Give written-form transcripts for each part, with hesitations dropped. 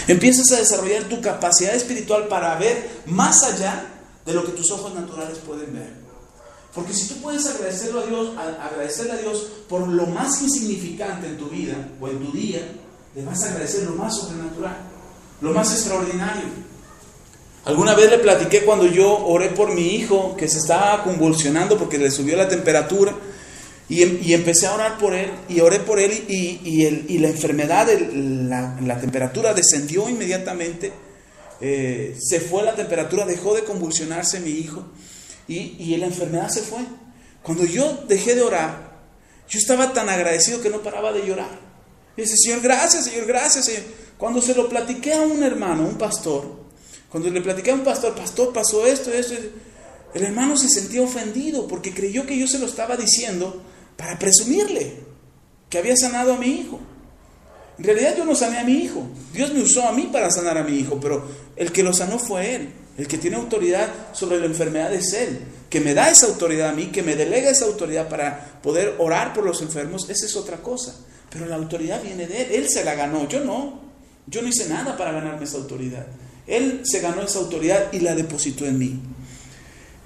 Empiezas a desarrollar tu capacidad espiritual para ver más allá de lo que tus ojos naturales pueden ver. Porque si tú puedes agradecerle a Dios por lo más insignificante en tu vida o en tu día, le vas a agradecer lo más sobrenatural, lo más extraordinario. Alguna vez le platiqué cuando yo oré por mi hijo que se estaba convulsionando porque le subió la temperatura, y empecé a orar por él, y oré por él, y la enfermedad, la temperatura descendió inmediatamente, se fue la temperatura, dejó de convulsionarse mi hijo, y la enfermedad se fue. Cuando yo dejé de orar, yo estaba tan agradecido que no paraba de llorar. Y dice: Señor, gracias, Señor, gracias, Señor. Cuando se lo platiqué a un hermano, un pastor, cuando le platiqué a un pastor, pasó esto, el hermano se sentía ofendido porque creyó que yo se lo estaba diciendo para presumirle que había sanado a mi hijo. En realidad yo no sané a mi hijo. Dios me usó a mí para sanar a mi hijo, pero el que lo sanó fue Él. El que tiene autoridad sobre la enfermedad es Él. Que me da esa autoridad a mí, que me delega esa autoridad para poder orar por los enfermos, esa es otra cosa. Pero la autoridad viene de Él. Él se la ganó, yo no. Yo no hice nada para ganarme esa autoridad. Él se ganó esa autoridad y la depositó en mí.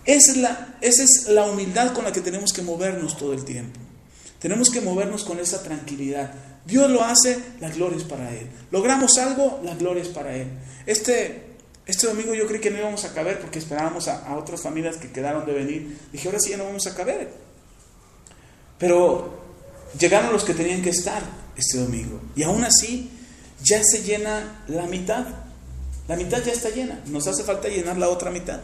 Esa es la humildad con la que tenemos que movernos todo el tiempo. Tenemos que movernos con esa tranquilidad. Dios lo hace, la gloria es para Él. Logramos algo, la gloria es para Él. Este domingo yo creí que no íbamos a caber porque esperábamos a otras familias que quedaron de venir. Dije: ahora sí ya no vamos a caber. Pero llegaron los que tenían que estar este domingo. Y aún así ya se llena la mitad. La mitad ya está llena. Nos hace falta llenar la otra mitad.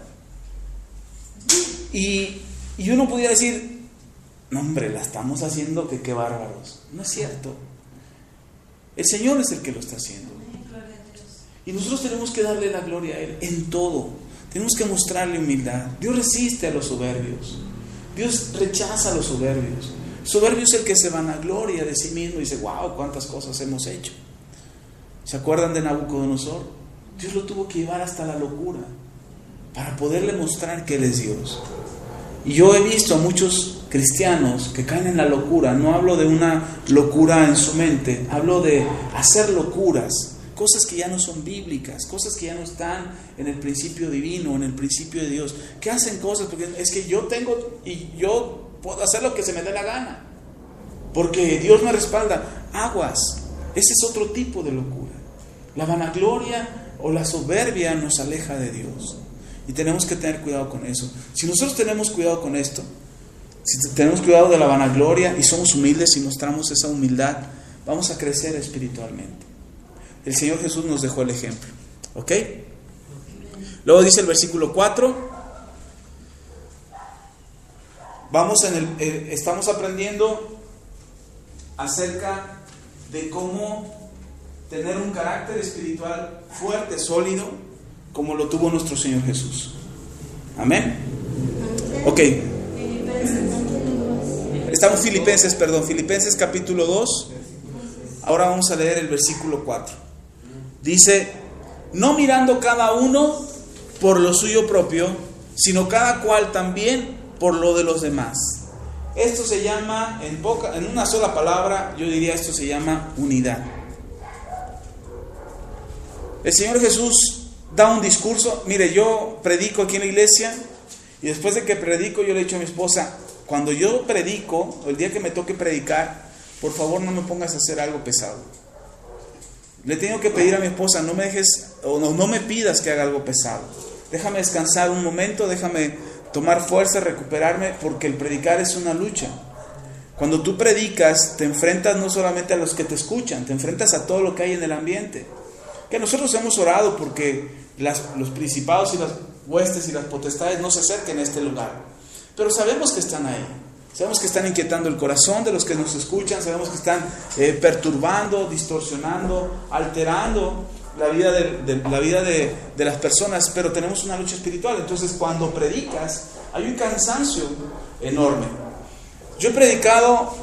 Y uno pudiera decir: no, hombre, la estamos haciendo, que qué bárbaros. No es cierto. El Señor es el que lo está haciendo. Y nosotros tenemos que darle la gloria a Él en todo. Tenemos que mostrarle humildad. Dios resiste a los soberbios. Dios rechaza a los soberbios. Soberbio es el que se vanagloria de sí mismo y dice: wow, cuántas cosas hemos hecho. ¿Se acuerdan de Nabucodonosor? Dios lo tuvo que llevar hasta la locura para poderle mostrar que Él es Dios. Y yo he visto a muchos cristianos que caen en la locura. No hablo de una locura en su mente, hablo de hacer locuras, cosas que ya no son bíblicas, cosas que ya no están en el principio divino, en el principio de Dios, que hacen cosas porque es que yo tengo y yo puedo hacer lo que se me dé la gana, porque Dios me respalda. Aguas, ese es otro tipo de locura. La vanagloria o la soberbia nos aleja de Dios. Y tenemos que tener cuidado con eso. Si nosotros tenemos cuidado con esto, si tenemos cuidado de la vanagloria y somos humildes y mostramos esa humildad, vamos a crecer espiritualmente. El Señor Jesús nos dejó el ejemplo. ¿Ok? Luego dice el versículo 4. Estamos aprendiendo acerca de cómo tener un carácter espiritual fuerte, sólido, como lo tuvo nuestro Señor Jesús. Amén. Ok. Estamos Filipenses capítulo 2. Ahora vamos a leer el versículo 4. Dice: no mirando cada uno por lo suyo propio, sino cada cual también por lo de los demás. Esto se llama, en una sola palabra, yo diría, esto se llama unidad. El Señor Jesús da un discurso. Mire, yo predico aquí en la iglesia y después de que predico yo le he dicho a mi esposa: cuando yo predico, o el día que me toque predicar, por favor no me pongas a hacer algo pesado. Le tengo que pedir a mi esposa: no me dejes o no me pidas que haga algo pesado. Déjame descansar un momento, déjame tomar fuerza, recuperarme, porque el predicar es una lucha. Cuando tú predicas, te enfrentas no solamente a los que te escuchan, te enfrentas a todo lo que hay en el ambiente. Que nosotros hemos orado porque los principados y las huestes y las potestades no se acerquen a este lugar. Pero sabemos que están ahí. Sabemos que están inquietando el corazón de los que nos escuchan. Sabemos que están perturbando, distorsionando, alterando la vida de las personas. Pero tenemos una lucha espiritual. Entonces cuando predicas hay un cansancio enorme. Yo he predicado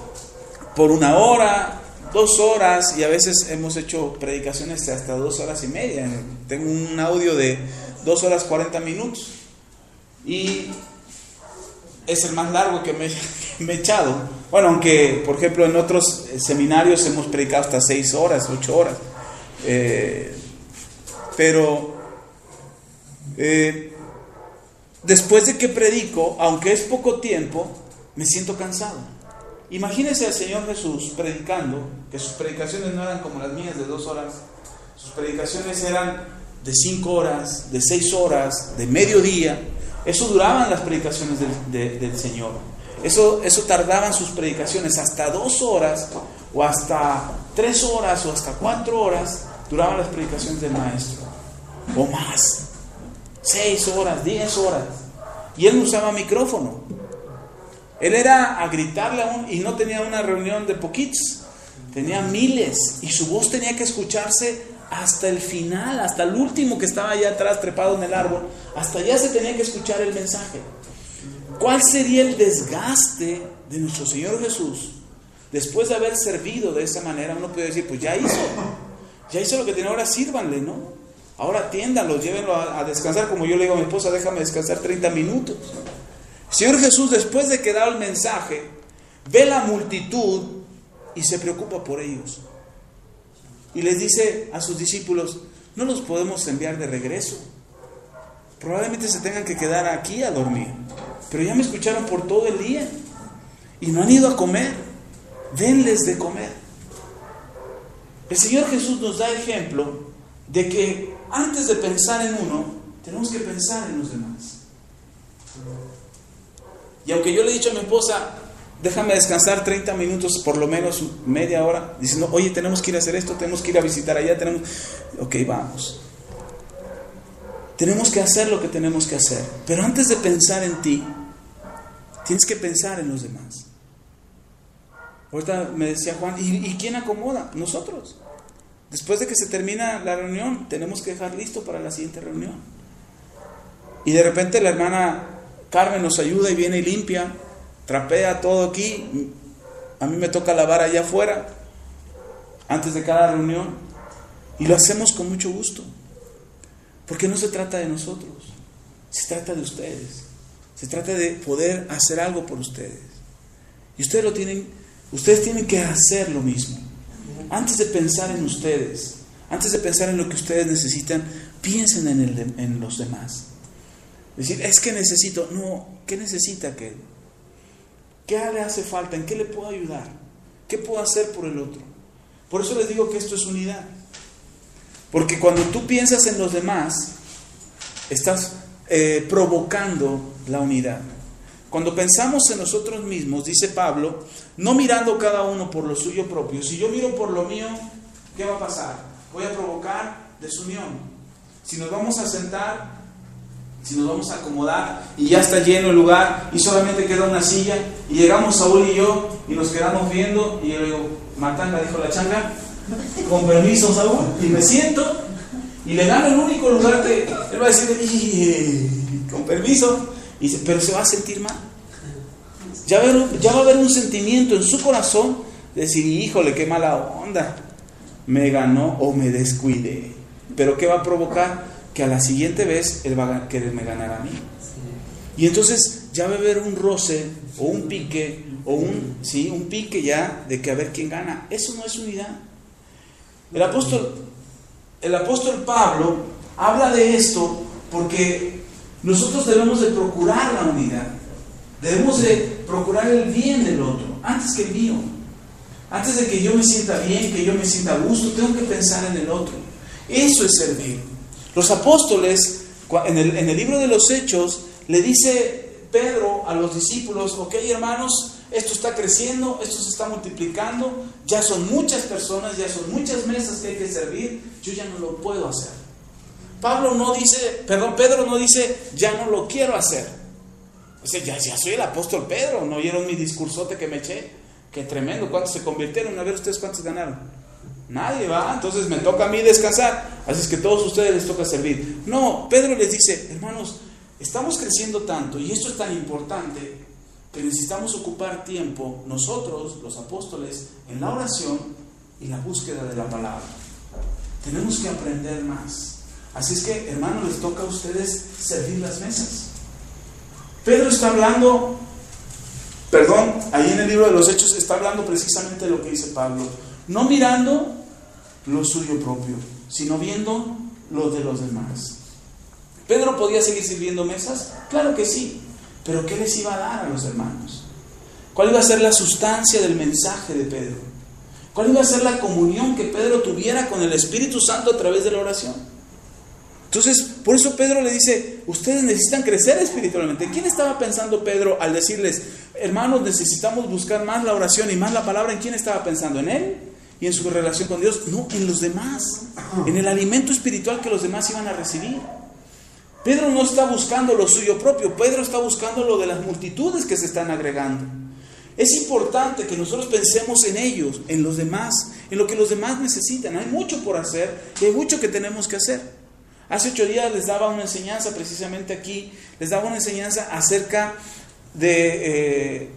por 1 hora, 2 horas, y a veces hemos hecho predicaciones de hasta 2 horas y media. Tengo un audio de 2 horas 40 minutos y es el más largo que me he echado. Bueno, aunque por ejemplo en otros seminarios hemos predicado hasta 6 horas, 8 horas. pero después de que predico, aunque es poco tiempo, me siento cansado. Imagínense al Señor Jesús predicando, que sus predicaciones no eran como las mías de 2 horas, sus predicaciones eran de 5 horas, de 6 horas, de mediodía. Eso duraban las predicaciones del Señor. Eso tardaban sus predicaciones hasta 2 horas, o hasta 3 horas, o hasta 4 horas, duraban las predicaciones del Maestro, o más, 6 horas, 10 horas. Y Él no usaba micrófono. Él era a gritarle y no tenía una reunión de poquitos, tenía miles, y su voz tenía que escucharse hasta el final, hasta el último que estaba allá atrás trepado en el árbol. Hasta allá se tenía que escuchar el mensaje. ¿Cuál sería el desgaste de nuestro Señor Jesús después de haber servido de esa manera? Uno puede decir, pues ya hizo lo que tenía, ahora sírvanle, ¿no? Ahora atiéndanlo, llévenlo a descansar, como yo le digo a mi esposa, déjame descansar 30 minutos. El Señor Jesús, después de que da el mensaje, ve la multitud y se preocupa por ellos. Y les dice a sus discípulos, no los podemos enviar de regreso. Probablemente se tengan que quedar aquí a dormir. Pero ya me escucharon por todo el día y no han ido a comer. Denles de comer. El Señor Jesús nos da ejemplo de que antes de pensar en uno, tenemos que pensar en los demás. Y aunque yo le he dicho a mi esposa, déjame descansar 30 minutos, por lo menos media hora, diciendo, oye, tenemos que ir a hacer esto, tenemos que ir a visitar allá, ok, vamos. Tenemos que hacer lo que tenemos que hacer. Pero antes de pensar en ti, tienes que pensar en los demás. Ahorita me decía Juan, ¿y quién acomoda? Nosotros. Después de que se termina la reunión, tenemos que dejar listo para la siguiente reunión. Y de repente la hermana Carmen nos ayuda y viene y limpia, trapea todo aquí. A mí me toca lavar allá afuera antes de cada reunión, y lo hacemos con mucho gusto, porque no se trata de nosotros, se trata de ustedes, se trata de poder hacer algo por ustedes, y ustedes tienen que hacer lo mismo. Antes de pensar en ustedes, antes de pensar en lo que ustedes necesitan, piensen en los demás. Decir, es que necesito, no, ¿qué necesita aquel? ¿Qué le hace falta? ¿En qué le puedo ayudar? ¿Qué puedo hacer por el otro? Por eso les digo que esto es unidad. Porque cuando tú piensas en los demás, estás provocando la unidad. Cuando pensamos en nosotros mismos, dice Pablo, no mirando cada uno por lo suyo propio. Si yo miro por lo mío, ¿qué va a pasar? Voy a provocar desunión. Si nos vamos a sentar, si nos vamos a acomodar y ya está lleno el lugar y solamente queda una silla, y llegamos Saúl y yo y nos quedamos viendo, y yo le digo, Matanga, dijo la changa, con permiso Saúl, y me siento y le gano el único lugar que él va a decir, con permiso, pero se va a sentir mal. Ya va a haber un sentimiento en su corazón de decir, híjole, qué mala onda, me ganó o me descuidé. Pero ¿qué va a provocar? Que a la siguiente vez él va a quererme ganar a mí. Y entonces ya va a haber un roce o un pique, o un pique ya de que a ver quién gana. Eso no es unidad. El apóstol Pablo habla de esto porque nosotros debemos de procurar la unidad. Debemos de procurar el bien del otro antes que el mío. Antes de que yo me sienta bien, que yo me sienta a gusto, tengo que pensar en el otro. Eso es servir. Los apóstoles, en el libro de los Hechos, le dice Pedro a los discípulos, ok hermanos, esto está creciendo, esto se está multiplicando, ya son muchas personas, ya son muchas mesas que hay que servir, yo ya no lo puedo hacer. Pedro no dice, ya no lo quiero hacer. O sea, ya soy el apóstol Pedro, ¿no oyeron mi discursote que me eché? Qué tremendo, ¿cuántos se convirtieron? A ver ustedes cuántos ganaron. Nadie va, entonces me toca a mí descansar, así es que a todos ustedes les toca servir. No, Pedro les dice, hermanos, estamos creciendo tanto y esto es tan importante que necesitamos ocupar tiempo nosotros, los apóstoles, en la oración y la búsqueda de la palabra. Tenemos que aprender más. Así es que, hermanos, les toca a ustedes servir las mesas. Pedro está hablando, ahí en el libro de los Hechos está hablando precisamente de lo que dice Pablo. No mirando lo suyo propio, sino viendo lo de los demás. ¿Pedro podía seguir sirviendo mesas? Claro que sí, pero ¿qué les iba a dar a los hermanos? ¿Cuál iba a ser la sustancia del mensaje de Pedro? ¿Cuál iba a ser la comunión que Pedro tuviera con el Espíritu Santo a través de la oración? Entonces, por eso Pedro le dice, ustedes necesitan crecer espiritualmente. ¿Quién estaba pensando Pedro al decirles, hermanos, necesitamos buscar más la oración y más la palabra? ¿En quién estaba pensando? ¿En él? ¿Y en su relación con Dios? No, en los demás, en el alimento espiritual que los demás iban a recibir. Pedro no está buscando lo suyo propio, Pedro está buscando lo de las multitudes que se están agregando. Es importante que nosotros pensemos en ellos, en los demás, en lo que los demás necesitan. Hay mucho por hacer y hay mucho que tenemos que hacer. Hace 8 días les daba una enseñanza, precisamente aquí, les daba una enseñanza acerca de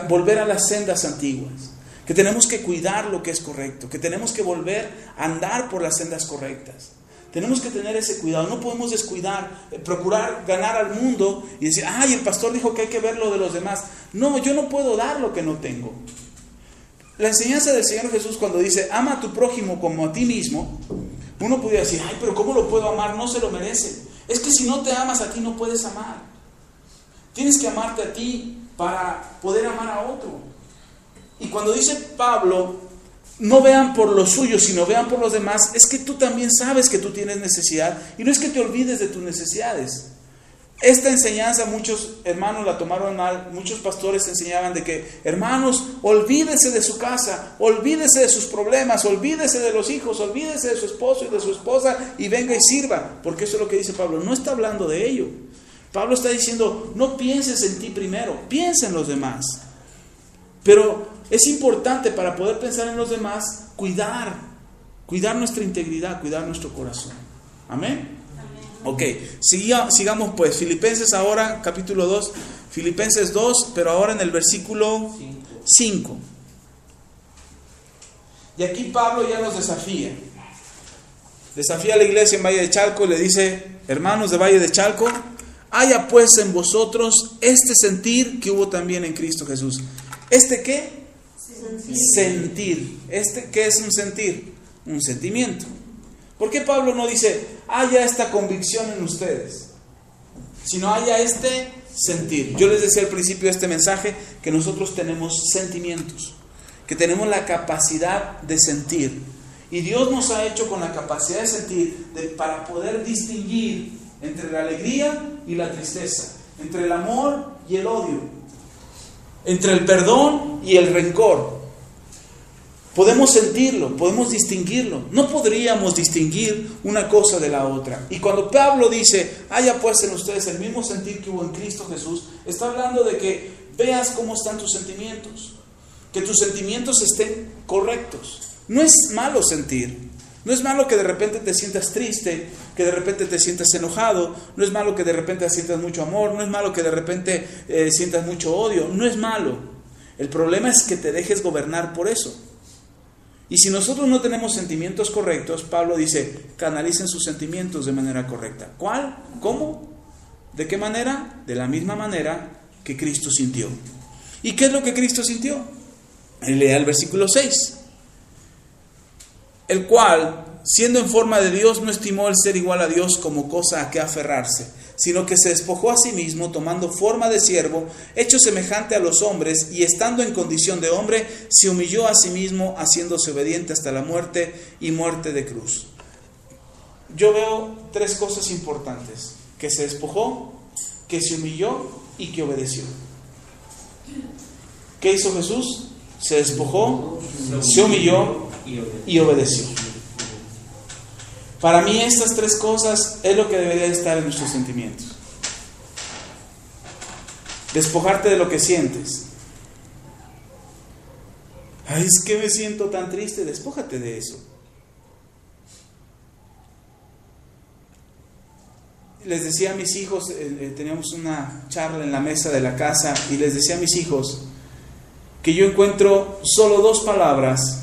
volver a las sendas antiguas. Que tenemos que cuidar lo que es correcto, que tenemos que volver a andar por las sendas correctas. Tenemos que tener ese cuidado, no podemos descuidar, procurar ganar al mundo y decir, ay, el pastor dijo que hay que ver lo de los demás. No, yo no puedo dar lo que no tengo. La enseñanza del Señor Jesús cuando dice, ama a tu prójimo como a ti mismo, uno podría decir, ay, pero ¿cómo lo puedo amar? No se lo merece. Es que si no te amas a ti no puedes amar. Tienes que amarte a ti para poder amar a otro. Y cuando dice Pablo, no vean por los suyos, sino vean por los demás, es que tú también sabes que tú tienes necesidad y no es que te olvides de tus necesidades. Esta enseñanza muchos hermanos la tomaron mal, muchos pastores enseñaban de que, hermanos, olvídese de su casa, olvídese de sus problemas, olvídese de los hijos, olvídese de su esposo y de su esposa y venga y sirva, porque eso es lo que dice Pablo. No está hablando de ello. Pablo está diciendo, no pienses en ti primero, piensa en los demás. Pero es importante para poder pensar en los demás, cuidar nuestra integridad, cuidar nuestro corazón. ¿Amén? Ok, sigamos pues. Filipenses ahora, capítulo 2, Filipenses 2, pero ahora en el versículo 5. Y aquí Pablo ya nos desafía. Desafía a la iglesia en Valle de Chalco y le dice, hermanos de Valle de Chalco, haya pues en vosotros este sentir que hubo también en Cristo Jesús. ¿Este qué? Sentir. ¿Qué es un sentir? Un sentimiento. ¿Por qué Pablo no dice, haya esta convicción en ustedes? Sino haya este sentir. Yo les decía al principio de este mensaje que nosotros tenemos sentimientos, que tenemos la capacidad de sentir. Y Dios nos ha hecho con la capacidad de sentir para poder distinguir entre la alegría y la tristeza, entre el amor y el odio, entre el perdón y el rencor. Podemos sentirlo, podemos distinguirlo. No podríamos distinguir una cosa de la otra. Y cuando Pablo dice, haya pues en ustedes el mismo sentir que hubo en Cristo Jesús, está hablando de que veas cómo están tus sentimientos, que tus sentimientos estén correctos. No es malo sentir. No es malo que de repente te sientas triste, que de repente te sientas enojado, no es malo que de repente sientas mucho amor, no es malo que de repente sientas mucho odio, no es malo. El problema es que te dejes gobernar por eso. Y si nosotros no tenemos sentimientos correctos, Pablo dice, canalicen sus sentimientos de manera correcta. ¿Cuál? ¿Cómo? ¿De qué manera? De la misma manera que Cristo sintió. ¿Y qué es lo que Cristo sintió? Lea el versículo 6. El cual, siendo en forma de Dios, no estimó el ser igual a Dios como cosa a que aferrarse, sino que se despojó a sí mismo, tomando forma de siervo, hecho semejante a los hombres, y estando en condición de hombre, se humilló a sí mismo, haciéndose obediente hasta la muerte y muerte de cruz. Yo veo 3 cosas importantes: que se despojó, que se humilló y que obedeció. ¿Qué hizo Jesús? Se despojó, se humilló y obedeció. Para mí estas 3 cosas es lo que debería estar en nuestros sentimientos. Despojarte de lo que sientes. Ay, es que me siento tan triste. Despójate de eso. Les decía a mis hijos, teníamos una charla en la mesa de la casa, y les decía a mis hijos que yo encuentro solo 2 palabras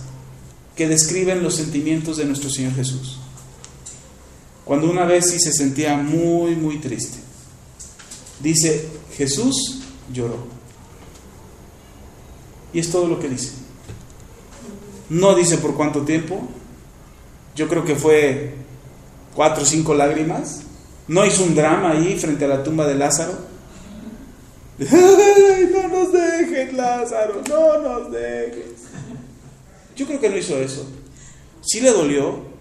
que describen los sentimientos de nuestro Señor Jesús. Cuando una vez sí se sentía muy, muy triste, dice, Jesús lloró. Y es todo lo que dice. No dice por cuánto tiempo. Yo creo que fue 4 o 5 lágrimas. No hizo un drama ahí frente a la tumba de Lázaro. ¡Ay, no nos dejes, Lázaro! ¡No nos dejes! Yo creo que no hizo eso. Sí le dolió.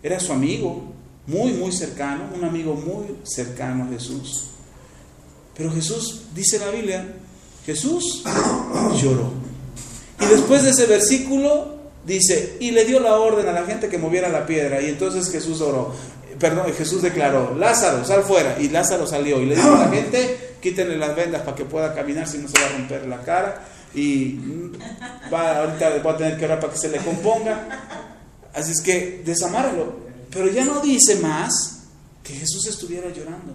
Era su amigo, muy, muy cercano. Un amigo muy cercano a Jesús. Pero Jesús, dice la Biblia, Jesús lloró. Y después de ese versículo dice, y le dio la orden a la gente que moviera la piedra. Y entonces Jesús declaró, Lázaro, sal fuera. Y Lázaro salió y le dijo a la gente, quítenle las vendas para que pueda caminar, si no se va a romper la cara. Y ahorita va a tener que orar para que se le componga. Así es que desamáralo. Pero ya no dice más que Jesús estuviera llorando.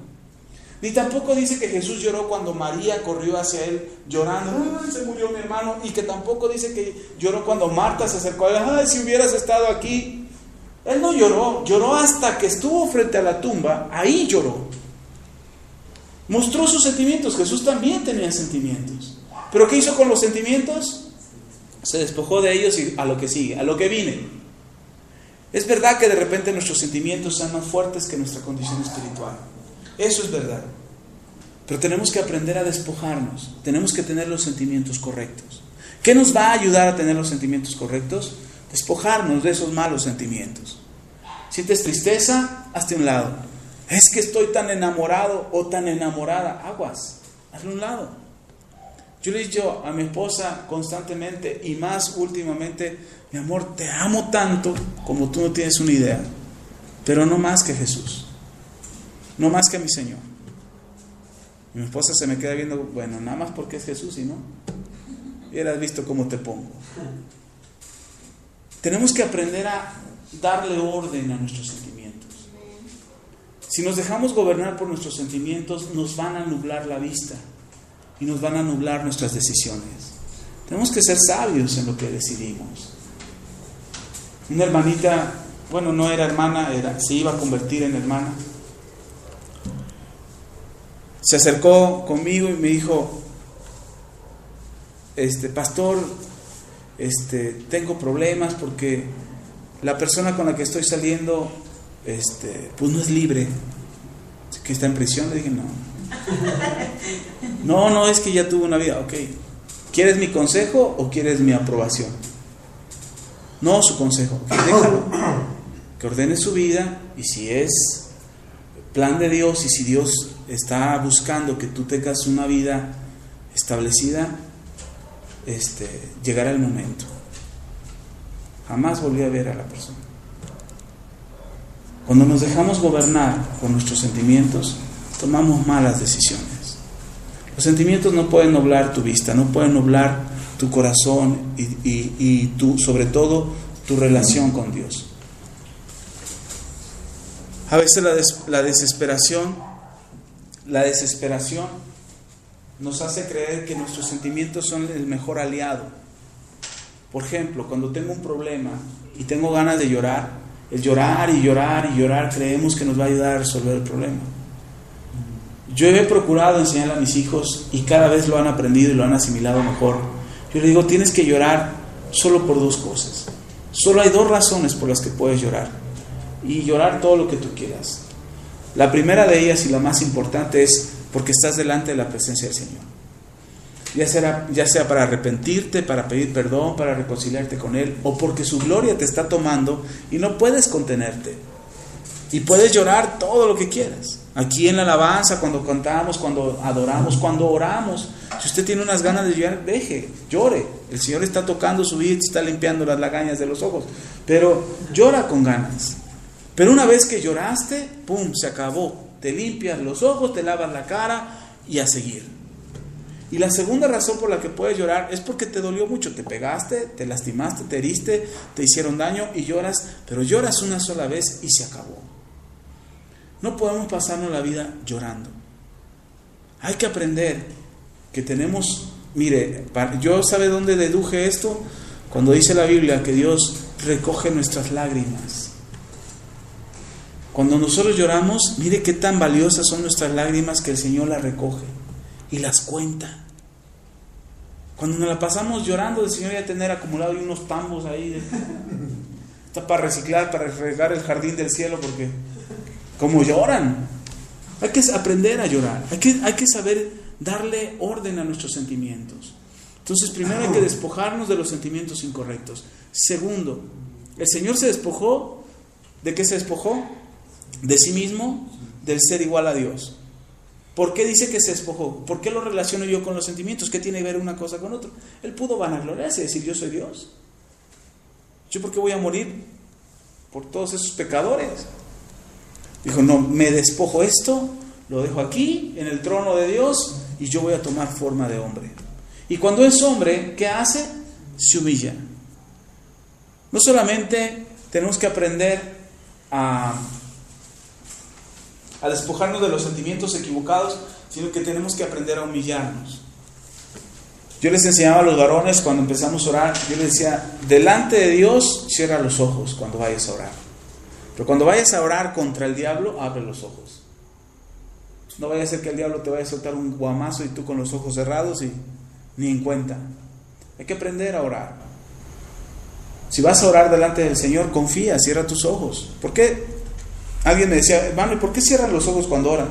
Ni tampoco dice que Jesús lloró cuando María corrió hacia él llorando, ¡ay, se murió mi hermano! Y que tampoco dice que lloró cuando Marta se acercó a él, ¡ay, si hubieras estado aquí! Él no lloró, lloró hasta que estuvo frente a la tumba, ahí lloró. Mostró sus sentimientos. Jesús también tenía sentimientos. ¿Pero qué hizo con los sentimientos? Se despojó de ellos y a lo que sigue, a lo que vine. Es verdad que de repente nuestros sentimientos sean más fuertes que nuestra condición espiritual. Eso es verdad. Pero tenemos que aprender a despojarnos. Tenemos que tener los sentimientos correctos. ¿Qué nos va a ayudar a tener los sentimientos correctos? Despojarnos de esos malos sentimientos. ¿Sientes tristeza? Hazte a un lado. Es que estoy tan enamorado o tan enamorada. Aguas, hazle a un lado. Yo le he dicho a mi esposa constantemente y más últimamente, mi amor, te amo tanto como tú no tienes una idea, pero no más que Jesús. No más que a mi Señor. Mi esposa se me queda viendo, bueno, nada más porque es Jesús y no. Hubieras visto cómo te pongo. Tenemos que aprender a darle orden a nuestros sentimientos. Si nos dejamos gobernar por nuestros sentimientos, nos van a nublar la vista y nos van a nublar nuestras decisiones. Tenemos que ser sabios en lo que decidimos. Una hermanita, bueno, no era hermana, se iba a convertir en hermana. Se acercó conmigo y me dijo, pastor, tengo problemas porque la persona con la que estoy saliendo, pues no es libre, que está en prisión. Le dije, no, es que ya tuvo una vida. Ok, ¿quieres mi consejo o quieres mi aprobación? No, su consejo. Okay, déjalo, que ordene su vida, y si es plan de Dios y si Dios está buscando que tú tengas una vida establecida, llegará el momento. Jamás volví a ver a la persona. Cuando nos dejamos gobernar por nuestros sentimientos, tomamos malas decisiones. Los sentimientos no pueden nublar tu vista, no pueden nublar tu corazón y sobre todo tu relación con Dios. A veces la desesperación nos hace creer que nuestros sentimientos son el mejor aliado. Por ejemplo, cuando tengo un problema y tengo ganas de llorar, el llorar y llorar y llorar creemos que nos va a ayudar a resolver el problema. Yo he procurado enseñar a mis hijos y cada vez lo han aprendido y lo han asimilado mejor. Yo les digo, tienes que llorar solo por 2 cosas. Solo hay 2 razones por las que puedes llorar. Y llorar todo lo que tú quieras. La primera de ellas y la más importante es porque estás delante de la presencia del Señor. Ya sea para arrepentirte, para pedir perdón, para reconciliarte con Él, o porque su gloria te está tomando y no puedes contenerte. Y puedes llorar todo lo que quieras. Aquí en la alabanza, cuando cantamos, cuando adoramos, cuando oramos. Si usted tiene unas ganas de llorar, llore. El Señor está tocando su vida y te está limpiando las lagañas de los ojos. Pero llora con ganas. Pero una vez que lloraste, ¡pum!, se acabó. Te limpias los ojos, te lavas la cara y a seguir. Y la segunda razón por la que puedes llorar es porque te dolió mucho. Te pegaste, te lastimaste, te heriste, te hicieron daño y lloras. Pero lloras una sola vez y se acabó. No podemos pasarnos la vida llorando. Hay que aprender que tenemos... Mire, yo ¿sabe dónde deduje esto? Cuando dice la Biblia que Dios recoge nuestras lágrimas. Cuando nosotros lloramos, mire qué tan valiosas son nuestras lágrimas que el Señor las recoge y las cuenta. Cuando nos la pasamos llorando, el Señor ya tener acumulado ahí unos tambos ahí. Está para reciclar, para regar el jardín del cielo, porque como lloran. Hay que aprender a llorar. Hay que saber darle orden a nuestros sentimientos. Entonces, primero hay que despojarnos de los sentimientos incorrectos. Segundo, el Señor se despojó. ¿De qué se despojó? De sí mismo, del ser igual a Dios. ¿Por qué dice que se despojó? ¿Por qué lo relaciono yo con los sentimientos? ¿Qué tiene que ver una cosa con otra? Él pudo vanagloriarse y decir, yo soy Dios. ¿Yo por qué voy a morir por todos esos pecadores? Dijo, no, me despojo esto, lo dejo aquí, en el trono de Dios, y yo voy a tomar forma de hombre. Y cuando es hombre, ¿qué hace? Se humilla. No solamente tenemos que aprender a despojarnos de los sentimientos equivocados, sino que tenemos que aprender a humillarnos. Yo les enseñaba a los varones cuando empezamos a orar, yo les decía, delante de Dios, cierra los ojos cuando vayas a orar. Pero cuando vayas a orar contra el diablo, abre los ojos. No vaya a ser que el diablo te vaya a soltar un guamazo y tú con los ojos cerrados y ni en cuenta. Hay que aprender a orar. Si vas a orar delante del Señor, confía, cierra tus ojos. ¿Por qué? Alguien me decía, hermano, ¿y por qué cierras los ojos cuando oran?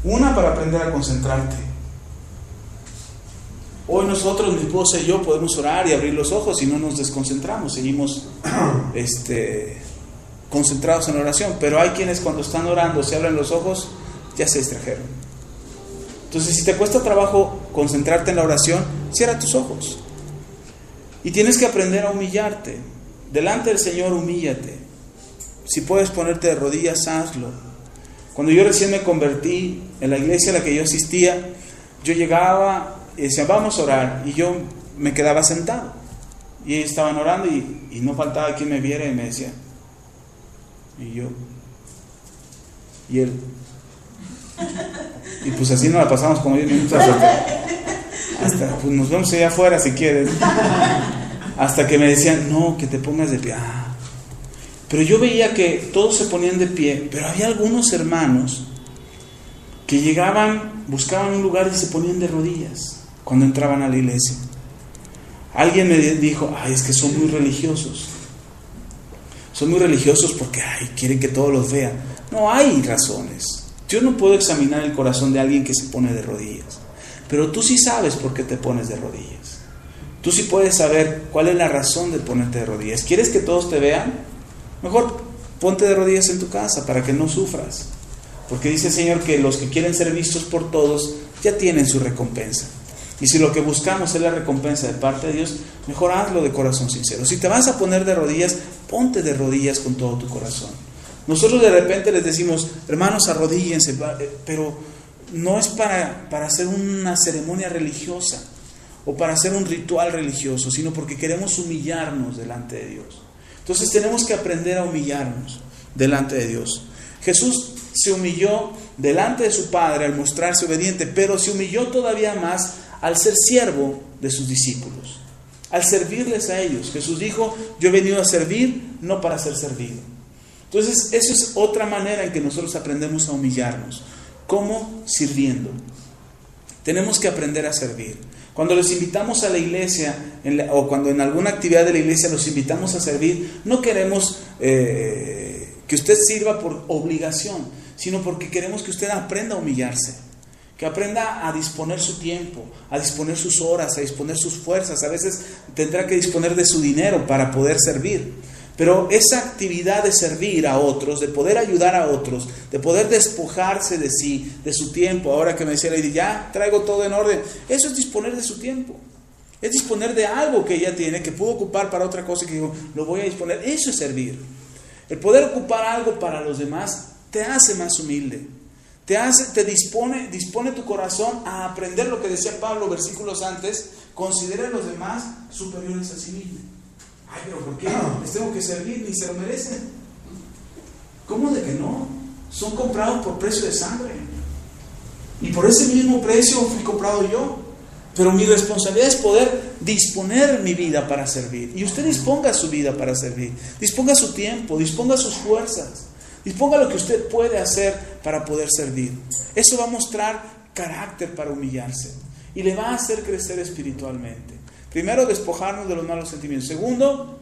Una, para aprender a concentrarte. Hoy nosotros, mi esposa y yo, podemos orar y abrir los ojos y no nos desconcentramos, seguimos concentrados en la oración. Pero hay quienes cuando están orando, se abren los ojos, ya se distrajeron. Entonces, si te cuesta trabajo concentrarte en la oración, cierra tus ojos. Y tienes que aprender a humillarte. Delante del Señor, humíllate. Si puedes ponerte de rodillas, hazlo. Cuando yo recién me convertí, en la iglesia a la que yo asistía, yo llegaba y decía, vamos a orar. Y yo me quedaba sentado. Y ellos estaban orando y no faltaba quien me viera y me decía. Y yo. Y él. Y pues así nos la pasamos como 10 minutos hasta pues nos vemos allá afuera si quieren. Hasta que me decían, no, que te pongas de pie. Pero yo veía que todos se ponían de pie, pero había algunos hermanos que llegaban, buscaban un lugar y se ponían de rodillas cuando entraban a la iglesia. Alguien me dijo, es que son muy religiosos. Son muy religiosos porque quieren que todos los vean. No, hay razones. Yo no puedo examinar el corazón de alguien que se pone de rodillas, pero tú sí sabes por qué te pones de rodillas. Tú sí puedes saber cuál es la razón de ponerte de rodillas. ¿Quieres que todos te vean? Mejor ponte de rodillas en tu casa para que no sufras. Porque dice el Señor que los que quieren ser vistos por todos ya tienen su recompensa. Y si lo que buscamos es la recompensa de parte de Dios, mejor hazlo de corazón sincero. Si te vas a poner de rodillas, ponte de rodillas con todo tu corazón. Nosotros de repente les decimos, hermanos, arrodíllense, pero no es para hacer una ceremonia religiosa o para hacer un ritual religioso, sino porque queremos humillarnos delante de Dios. Entonces tenemos que aprender a humillarnos delante de Dios. Jesús se humilló delante de su Padre al mostrarse obediente, pero se humilló todavía más al ser siervo de sus discípulos, al servirles a ellos. Jesús dijo, yo he venido a servir, no para ser servido. Entonces, eso es otra manera en que nosotros aprendemos a humillarnos. ¿Cómo? Sirviendo. Tenemos que aprender a servir. Cuando los invitamos a la iglesia, o cuando en alguna actividad de la iglesia los invitamos a servir, no queremos que usted sirva por obligación, sino porque queremos que usted aprenda a humillarse, que aprenda a disponer su tiempo, a disponer sus horas, a disponer sus fuerzas. A veces tendrá que disponer de su dinero para poder servir. Pero esa actividad de servir a otros, de poder ayudar a otros, de poder despojarse de sí, de su tiempo, ahora que me decía Lady, ya traigo todo en orden, eso es disponer de su tiempo. Es disponer de algo que ella tiene, que pudo ocupar para otra cosa, que digo, lo voy a disponer. Eso es servir. El poder ocupar algo para los demás te hace más humilde. Te dispone tu corazón a aprender lo que decía Pablo versículos antes, considera a los demás superiores a sí mismo. Pero ¿por qué? Les tengo que servir, ni se lo merecen. ¿Cómo de que no? Son comprados por precio de sangre. Y por ese mismo precio fui comprado yo. Pero mi responsabilidad es poder disponer mi vida para servir. Y usted disponga su vida para servir. Disponga su tiempo, disponga sus fuerzas. Disponga lo que usted puede hacer para poder servir. Eso va a mostrar carácter para humillarse. Y le va a hacer crecer espiritualmente. Primero, despojarnos de los malos sentimientos. Segundo,